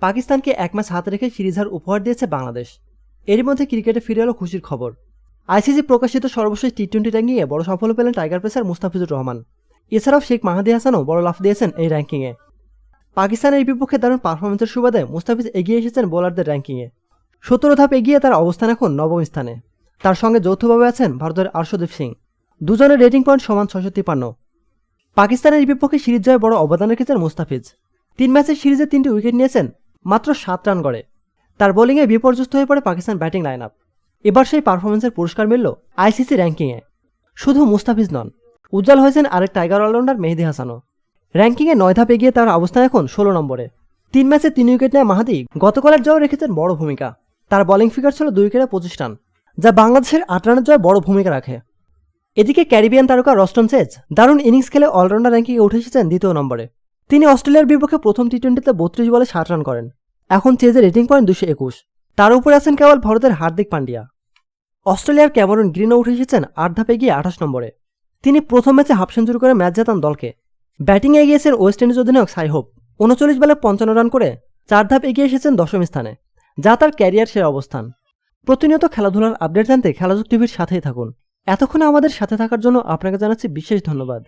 পাকিস্তানকে 1 ম্যাচ হাতে রেখে সিরিজ হার উপহার দিয়েছে বাংলাদেশ। এরই মধ্যে ক্রিকেটে ফিরে এলো খুশির খবর। আইসিসি প্রকাশিত সর্বশেষ টি-20 র্যাঙ্কিংয়ে বড় সাফল্য পেলেন টাইগার পেসার মুস্তাফিজুর রহমান। এছাড়াও শেখ মাহাদি হাসানও বড় লাফ দিয়েছেন এই র্যাঙ্কিংয়ে। পাকিস্তানের বিপক্ষে দারুণ পারফরমেন্সের সুবাদে মুস্তাফিজ এগিয়ে এসেছেন বোলারদের র্যাঙ্কিংয়ে। 17 ধাপ এগিয়ে তার অবস্থান এখন 9ম স্থানে। তার সঙ্গে যৌথভাবে আছেন ভারতের আর্শদীপ সিং। দুজনের রেটিং পয়েন্ট সমান 653। পাকিস্তানের বিপক্ষে সিরিজ জয়ে বড় অবদান রেখেছেন মুস্তাফিজ। 3 ম্যাচের সিরিজে 3টি উইকেট নিয়েছেন মাত্র 7 রান গড়ে। তার বোলিংয়ে বিপর্যস্ত হয়ে পড়ে পাকিস্তান ব্যাটিং লাইন আপ। এবার সেই পারফরমেন্সের পুরস্কার মিলল আইসিসি র্যাঙ্কিংয়ে। শুধু মুস্তাফিজ নন, উজ্জ্বল হয়েছেন আরেক টাইগার অলরাউন্ডার মেহেদী হাসানও। র্যাঙ্কিংয়ে 9 ধাপ এগিয়ে তার অবস্থান এখন 16 নম্বরে। 3 ম্যাচে 3 উইকেট নেয় মাহাদি গতকালের জয়ে রেখেছেন বড় ভূমিকা। তার বোলিং ফিগার ছিল 2 উইকেটে 25 রান, যা বাংলাদেশের 8 রানের জয়ে বড় ভূমিকা রাখে। এদিকে ক্যারিবিয়ান তারকা রস্টন চেজ দারুণ ইনিংস খেলে অলরাউন্ডার র্যাঙ্কিংয়ে উঠে এসেছেন 2য় নম্বরে। তিনি অস্ট্রেলিয়ার বিপক্ষে প্রথম টি-20তে 32 বলে 60 রান করেন। এখন চেজের রেটিং পয়েন্ট 221। তার উপরে আছেন কেবল ভারতের হার্দিক পান্ডিয়া। অস্ট্রেলিয়ার ক্যামেরন গ্রিনও উঠে এসেছেন 8 ধাপে গিয়ে 28 নম্বরে। তিনি প্রথম ম্যাচে হাফ সেঞ্চুরি করে ম্যাচ জেতান দলকে। ব্যাটিংয়ে এগিয়েছেন ওয়েস্ট ইন্ডিজ অধিনায়ক সাই হোপ। 39 বলে 55 রান করে 4 ধাপ এগিয়ে এসেছেন 10ম স্থানে, যা তার ক্যারিয়ার সেরা অবস্থান। প্রতিনিয়ত খেলাধুলার আপডেট জানতে খেলাযোগ টিভির সাথেই থাকুন। এতক্ষণে আমাদের সাথে থাকার জন্য আপনাকে জানাচ্ছি বিশেষ ধন্যবাদ।